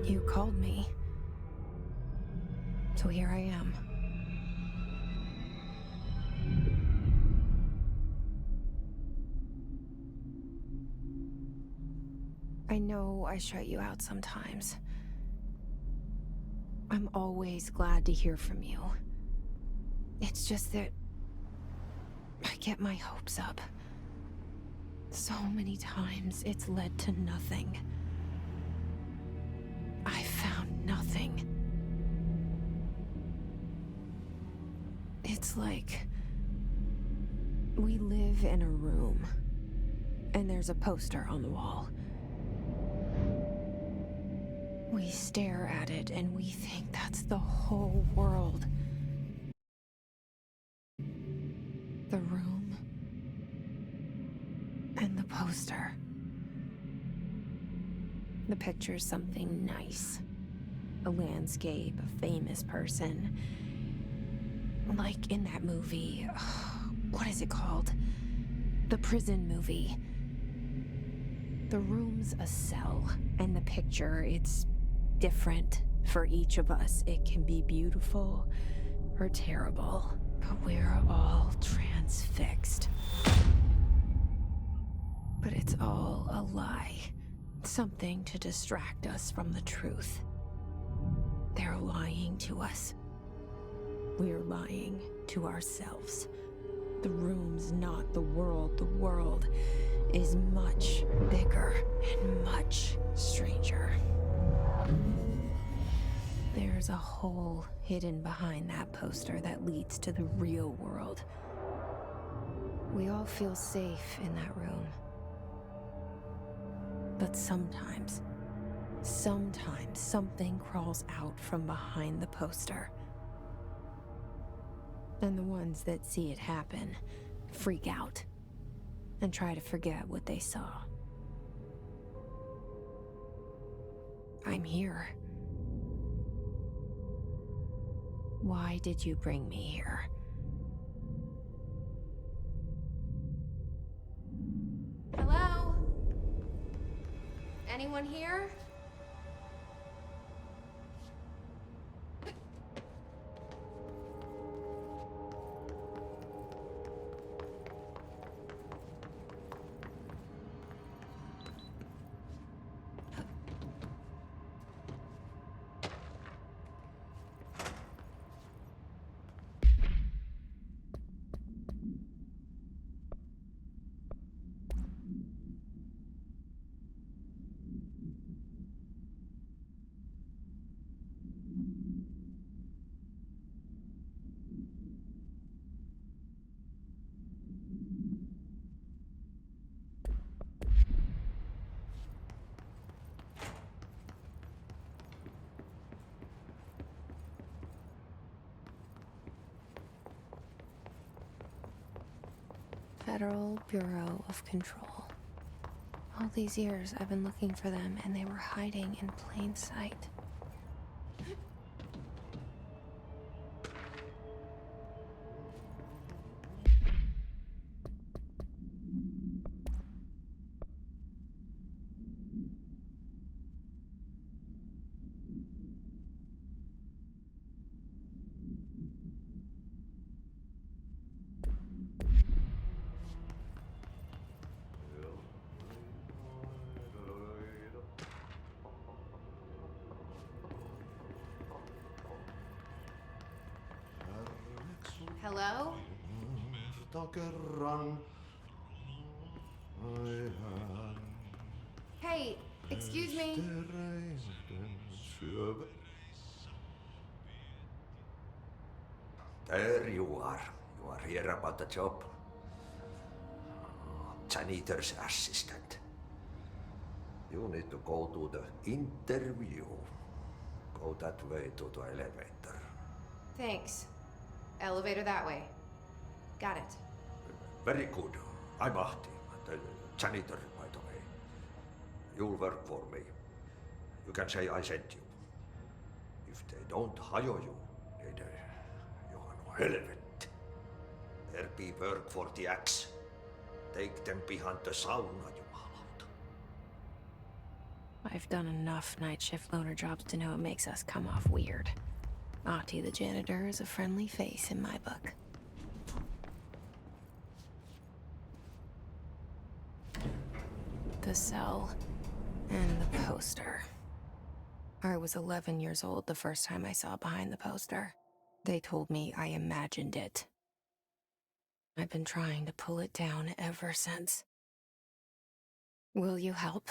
You called me. So here I am. I know I shut you out sometimes. I'm always glad to hear from you. It's just that I get my hopes up. So many times it's led to nothing. I found nothing. It's like we live in a room, and there's a poster on the wall. We stare at it and we think that's the whole world. The room and the poster. The picture's something nice. A landscape, a famous person. Like in that movie, what is it called? The prison movie. The room's a cell, and the picture, it's different for each of us. It can be beautiful or terrible, but we're all transfixed. But it's all a lie. Something to distract us from the truth. They're lying to us. We're lying to ourselves. The room's not the world. The world is much bigger and much stranger. There's a hole hidden behind that poster that leads to the real world. We all feel safe in that room. But sometimes something crawls out from behind the poster. And the ones that see it happen freak out and try to forget what they saw. I'm here. Why did you bring me here? Hello? Anyone here? Federal Bureau of Control. All these years I've been looking for them, and they were hiding in plain sight. Hello? Hey, excuse me. There you are. You are here about the job. Janitor's assistant. You need to go to the interview. Go that way to the elevator. Thanks. Elevator that way. Got it. Very good. I'm Ahti, the janitor, by the way. You'll work for me. You can say I sent you. If they don't hire you, then you are no helvet. There be work for the axe. Take them behind the sauna, jumalauta. I've done enough night shift loner jobs to know it makes us come off weird. Ahti the janitor is a friendly face in my book. The cell and the poster. I was 11 years old the first time I saw behind the poster. They told me I imagined it. I've been trying to pull it down ever since. Will you help?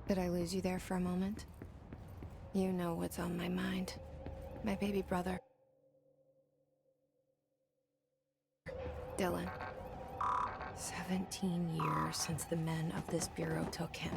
Did I lose you there for a moment? You know what's on my mind. My baby brother. Dylan. 17 years since the men of this bureau took him.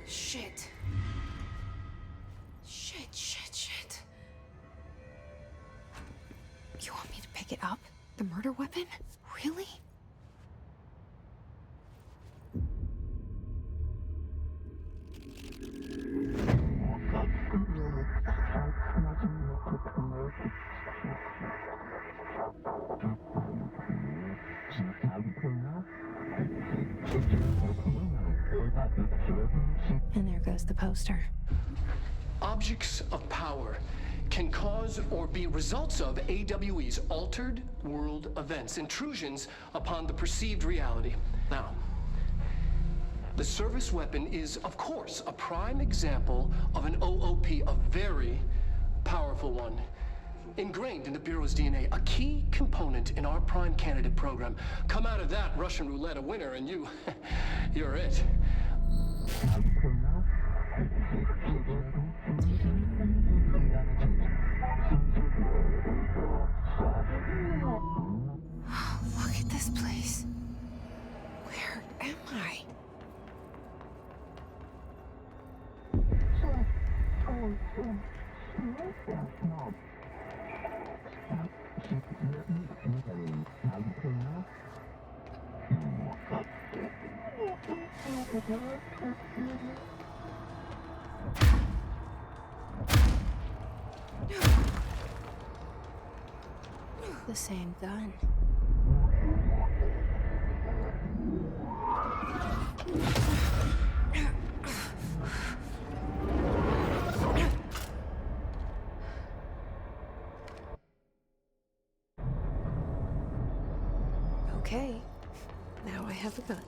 Shit. Shit. You want me to pick it up? The murder weapon? Really? And there goes the poster. Objects of power can cause or be results of AWE's altered world events, intrusions upon the perceived reality. Now, the service weapon is, of course, a prime example of an OOP, a very powerful one. Ingrained in the Bureau's DNA, a key component in our prime candidate program. Come out of that Russian roulette a winner and you're it. Look at this place. Where am I? The same gun. Okay, now I have a gun.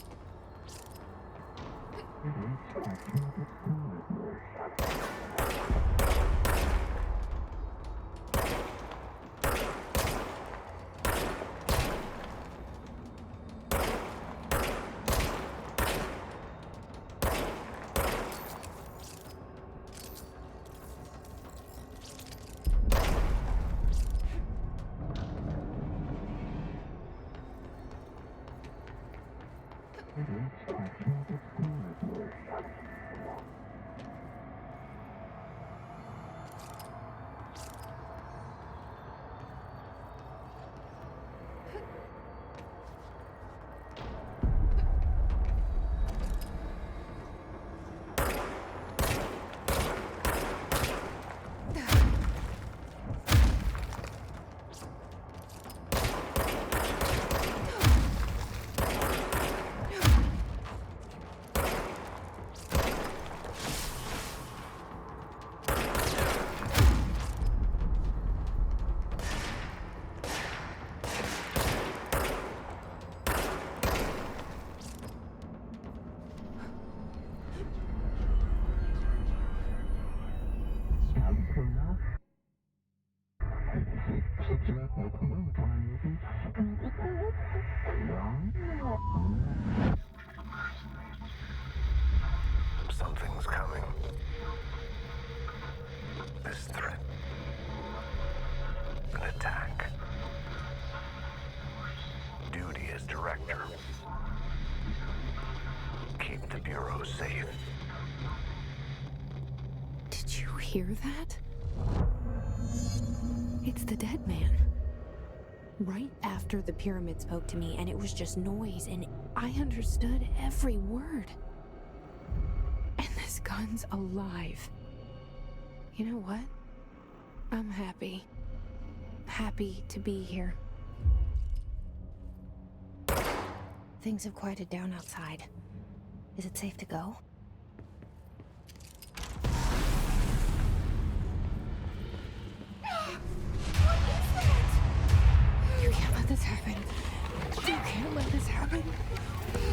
Something's coming. This threat. An attack. Duty as director. Keep the Bureau safe. Did you hear that? It's the dead man. Right after the pyramid spoke to me, and it was just noise, and I understood every word. And this gun's alive. You know what? I'm happy. Happy to be here. Things have quieted down outside. Is it safe to go? You can't let this happen. You can't let this happen.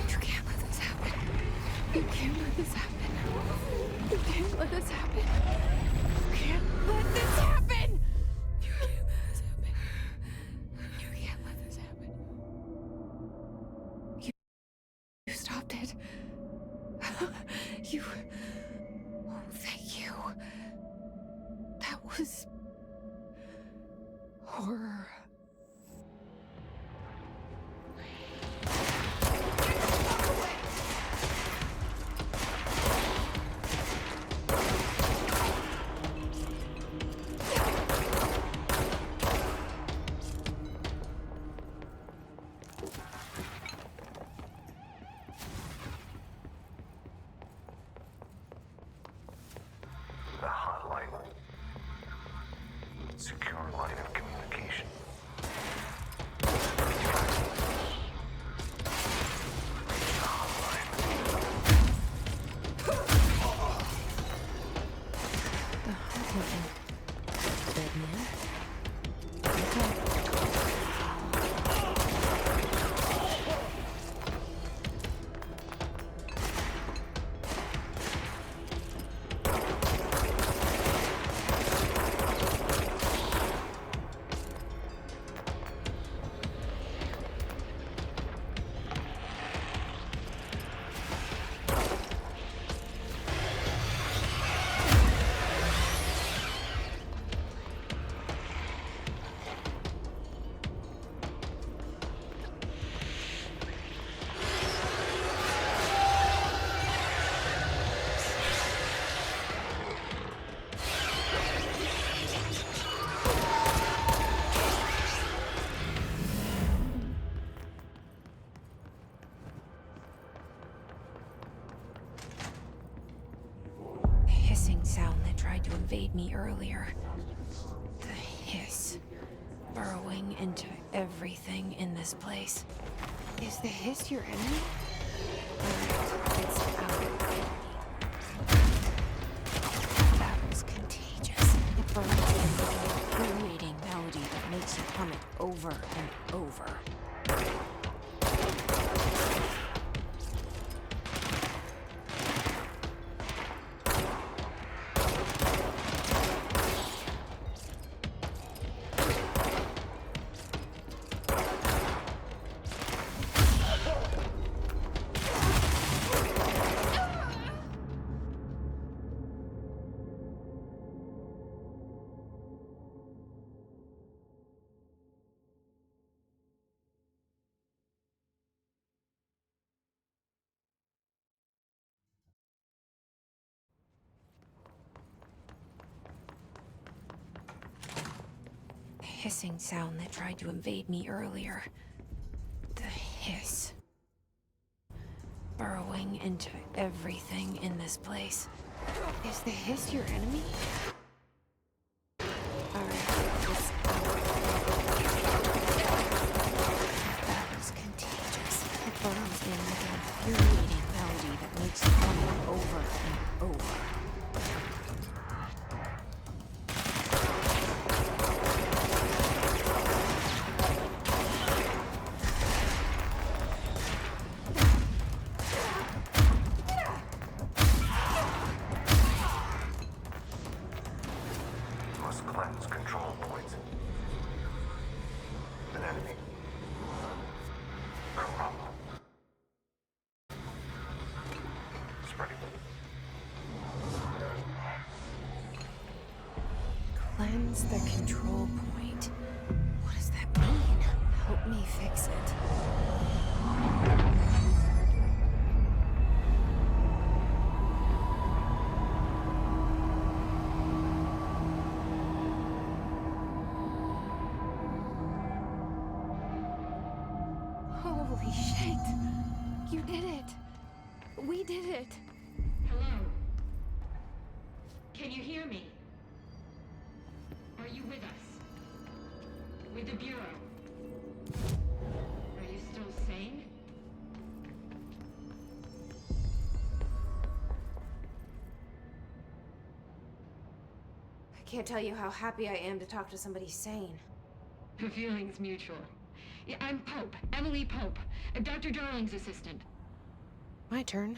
You can't let this happen. You can't let this happen. You can't let this happen. You can't let this happen. You can't let this happen. You can't let this happen. You stopped it. You... Oh, thank you. That was... horror. The hotline. Secure line of communication. The hotline. The hotline. Dead man? Okay. Hissing sound that tried to invade me earlier. The hiss. Burrowing into everything in this place. Is the hiss your enemy? Alright, it's out. That was contagious. It burns into a infuriating melody that makes you hum it over and over. Hissing sound that tried to invade me earlier. The hiss. Burrowing into everything in this place. Is the hiss your enemy? Alright, it's out. That was contagious. It burns in with an infuriating melody that makes you hum it over and over. Must cleanse control points. An enemy. Corrupt. Spreading. Cleanse the control point. What does that mean? Help me fix it. Holy shit! You did it! We did it! Hello? Can you hear me? Are you with us? With the Bureau? Are you still sane? I can't tell you how happy I am to talk to somebody sane. The feeling's mutual. Yeah, I'm Pope, Emily Pope, Dr. Darling's assistant. My turn.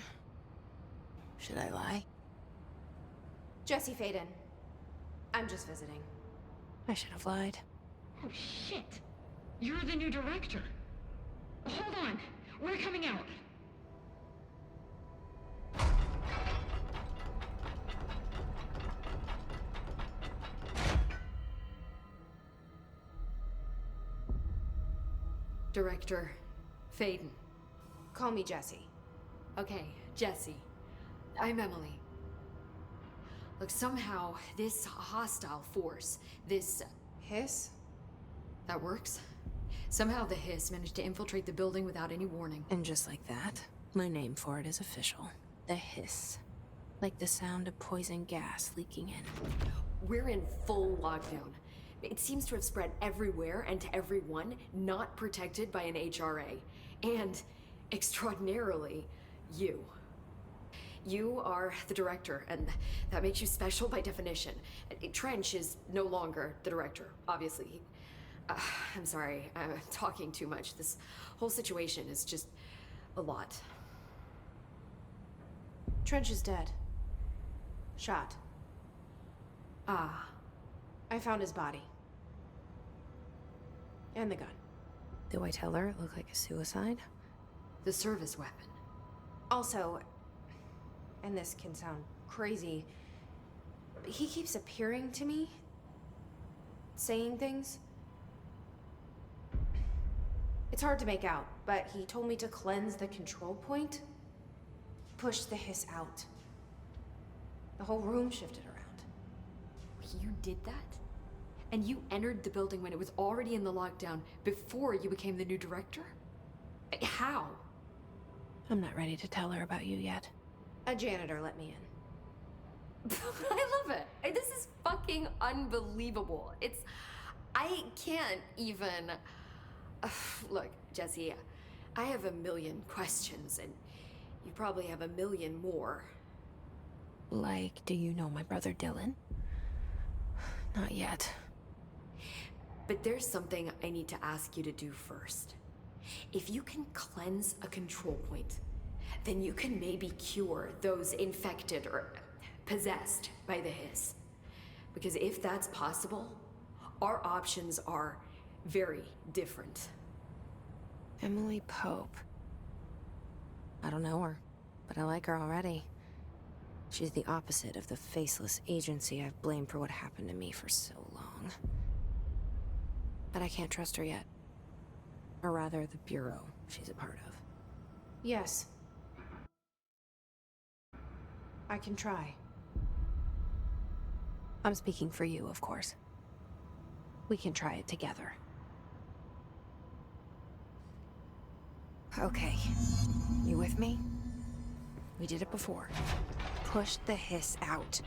Should I lie? Jesse Faden. I'm just visiting. I should have lied. Oh, shit! You're the new director. Hold on, we're coming out. Director Faden. Call me Jesse. Okay, Jesse. I'm Emily. Look, somehow this hostile force, this... Hiss? that works? Somehow the Hiss managed to infiltrate the building without any warning. And just like that, my name for it is official. The hiss. Like the sound of poison gas leaking in. We're in full lockdown. It seems to have spread everywhere and to everyone not protected by an HRA. And, extraordinarily, you. You are the director, and that makes you special by definition. Trench is no longer the director, obviously. I'm sorry, I'm talking too much. This whole situation is just a lot. Trench is dead. Shot. Ah, I found his body. And the gun. Do I tell her it looked like a suicide? the service weapon. Also, and this can sound crazy, but he keeps appearing to me, saying things. It's hard to make out, but he told me to cleanse the control point, push the hiss out. The whole room shifted around. You did that? And you entered the building when it was already in the lockdown before you became the new director? How? I'm not ready to tell her about you yet. A janitor let me in. I love it. This is fucking unbelievable. I can't even... Look, Jesse, I have a million questions, and you probably have a million more. Like, do you know my brother Dylan? Not yet. But there's something I need to ask you to do first. If you can cleanse a control point, then you can maybe cure those infected or possessed by the hiss. Because if that's possible, our options are very different. Emily Pope. I don't know her, but I like her already. She's the opposite of the faceless agency I've blamed for what happened to me for so long. But I can't trust her yet. Or rather, the Bureau she's a part of. Yes. I can try. I'm speaking for you, of course. We can try it together. Okay. You with me? We did it before. Push the hiss out.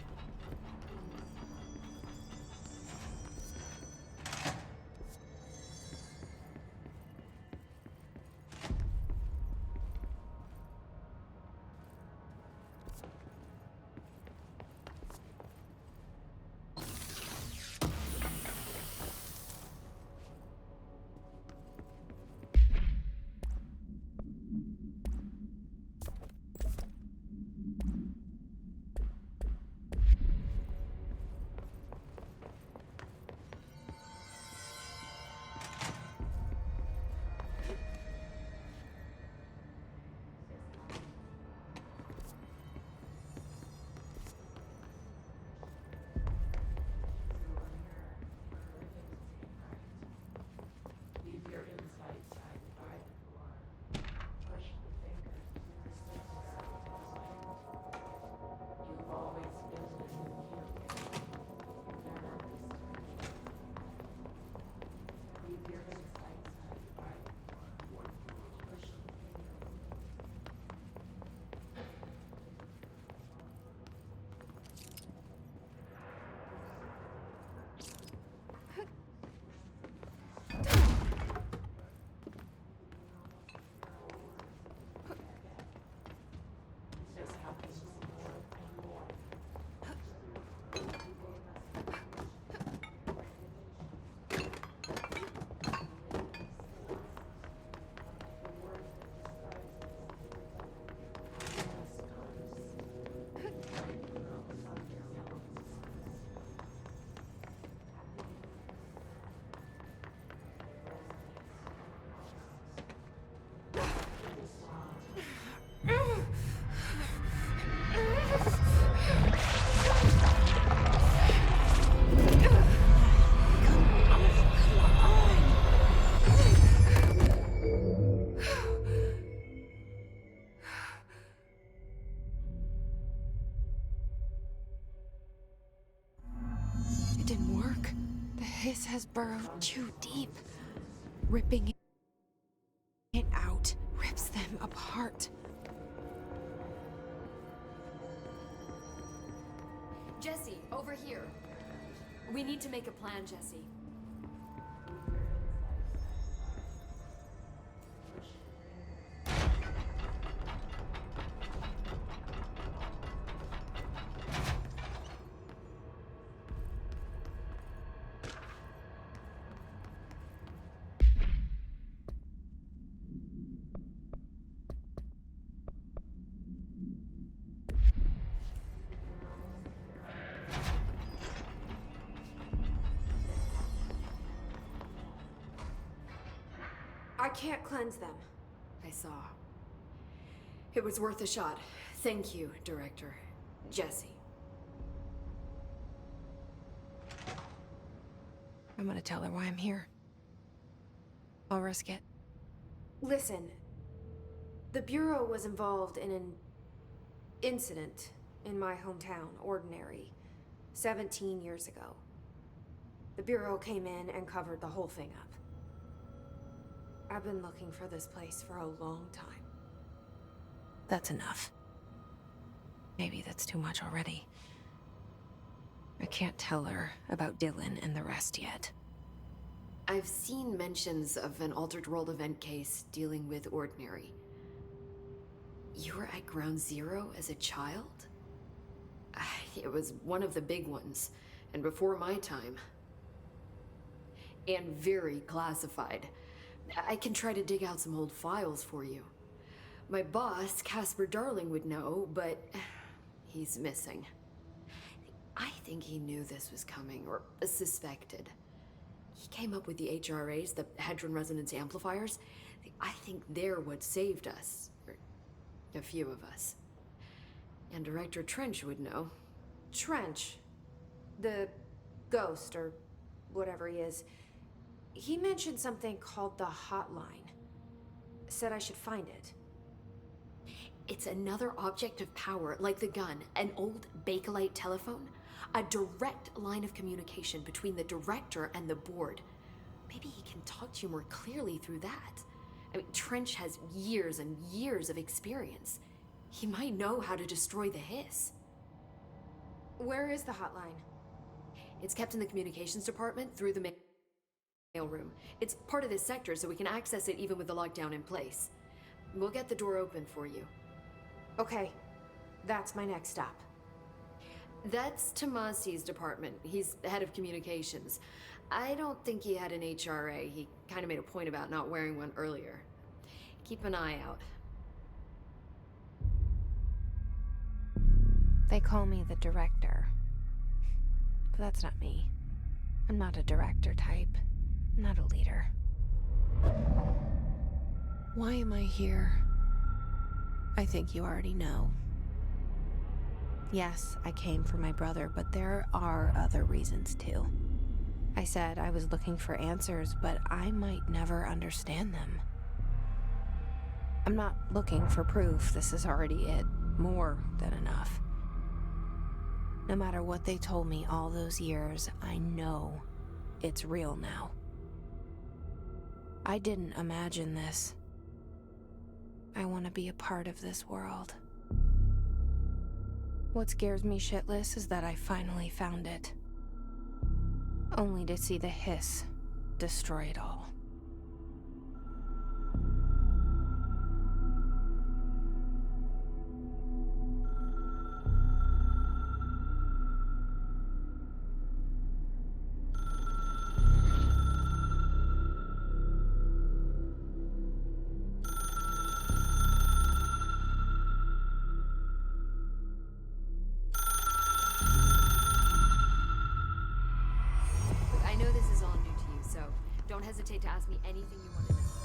hiss has burrowed too deep. Ripping it out rips them apart. Jesse, over here. We need to make a plan, Jesse. I can't cleanse them. I saw. It was worth a shot. Thank you, Director. Jesse. I'm gonna tell her why I'm here. I'll risk it. Listen, the Bureau was involved in an incident in my hometown, Ordinary, 17 years ago. The Bureau came in and covered the whole thing up. I've been looking for this place for a long time. That's enough. Maybe that's too much already. I can't tell her about Dylan and the rest yet. I've seen mentions of an Altered World event case dealing with Ordinary. You were at Ground Zero as a child? It was one of the big ones, and before my time. And very classified. I can try to dig out some old files for you. My boss, Casper Darling, would know, but he's missing. I think he knew this was coming, or suspected. He came up with the HRAs, the Hadron Resonance Amplifiers. I think they're what saved us. Or a few of us. And Director Trench would know. Trench, the ghost, or whatever he is, he mentioned something called the Hotline. Said I should find it. It's another object of power, like the gun, an old Bakelite telephone. A direct line of communication between the director and the board. Maybe he can talk to you more clearly through that. I mean, Trench has years and years of experience. He might know how to destroy the hiss. Where is the hotline? It's kept in the communications department through the mail room. It's part of this sector, so we can access it even with the lockdown in place. We'll get the door open for you. Okay, that's my next stop. That's Tomasi's department. He's head of communications. I don't think he had an HRA. He kind of made a point about not wearing one earlier. Keep an eye out. They call me the director. But that's not me. I'm not a director type. I'm not a leader. Why am I here? I think you already know. Yes, I came for my brother, but there are other reasons too. I said I was looking for answers, but I might never understand them. I'm not looking for proof. This is already it. More than enough. No matter what they told me all those years, I know it's real now. I didn't imagine this. I want to be a part of this world. What scares me shitless is that I finally found it. Only to see the hiss destroy it all. Look, I know this is all new to you, so don't hesitate to ask me anything you want to know.